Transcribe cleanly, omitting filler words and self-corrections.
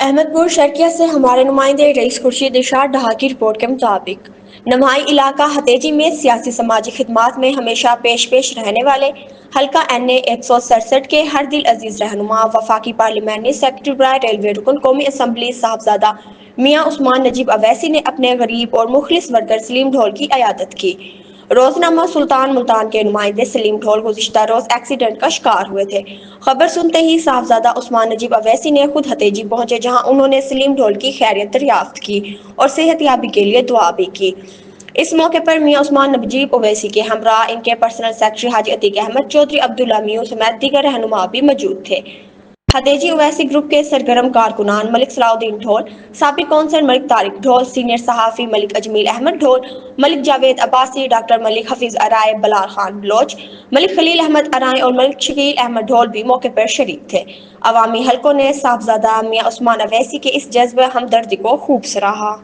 احمد پور شرقیہ سے ہمارے نمائندے رئیس خورشید ارشاد ڈھا کی رپورٹ کے مطابق نمائی علاقہ ہتیجی میں سیاسی سماجی خدمات میں ہمیشہ پیش رہنے والے حلقہ این اے 167 کے ہر دل عزیز رہنما وفاقی پارلیمانی سیکرٹری برائے ریلوے رکن قومی اسمبلی صاحبزادہ میاں عثمان نجیب اویسی نے اپنے غریب اور مخلص ورکر سلیم ڈھول کی عیادت کی۔ روزنامہ سلطان ملتان کے نمائندے سلیم ڈھول گزشتہ روز ایکسیڈنٹ کا شکار ہوئے تھے۔ خبر سنتے ہی صاحبزادہ عثمان نجیب اویسی نے خود ہتیجی پہنچے، جہاں انہوں نے سلیم ڈھول کی خیریت دریافت کی اور صحت یابی کے لیے دعا بھی کی۔ اس موقع پر میاں عثمان نجیب اویسی کے ہمراہ ان کے پرسنل سیکرٹری حاجی عتیق احمد چودھری، عبداللہ میوں سمیت دیگر رہنما بھی موجود تھے۔ ہتیجی اویسی گروپ کے سرگرم کارکنان ملک صلاح الدین ڈھول، سابق کونسلر ملک طارق ڈھول، سینئر صحافی ملک اجمیل احمد ڈھول، ملک جاوید عباسی، ڈاکٹر ملک حفیظ ارائے، بلال خان بلوچ، ملک خلیل احمد ارائے اور ملک شکیل احمد ڈھول بھی موقع پر شریک تھے۔ عوامی حلقوں نے صاحبزادہ میاں عثمان اویسی کے اس جذبہ ہمدردی کو خوب سراہا۔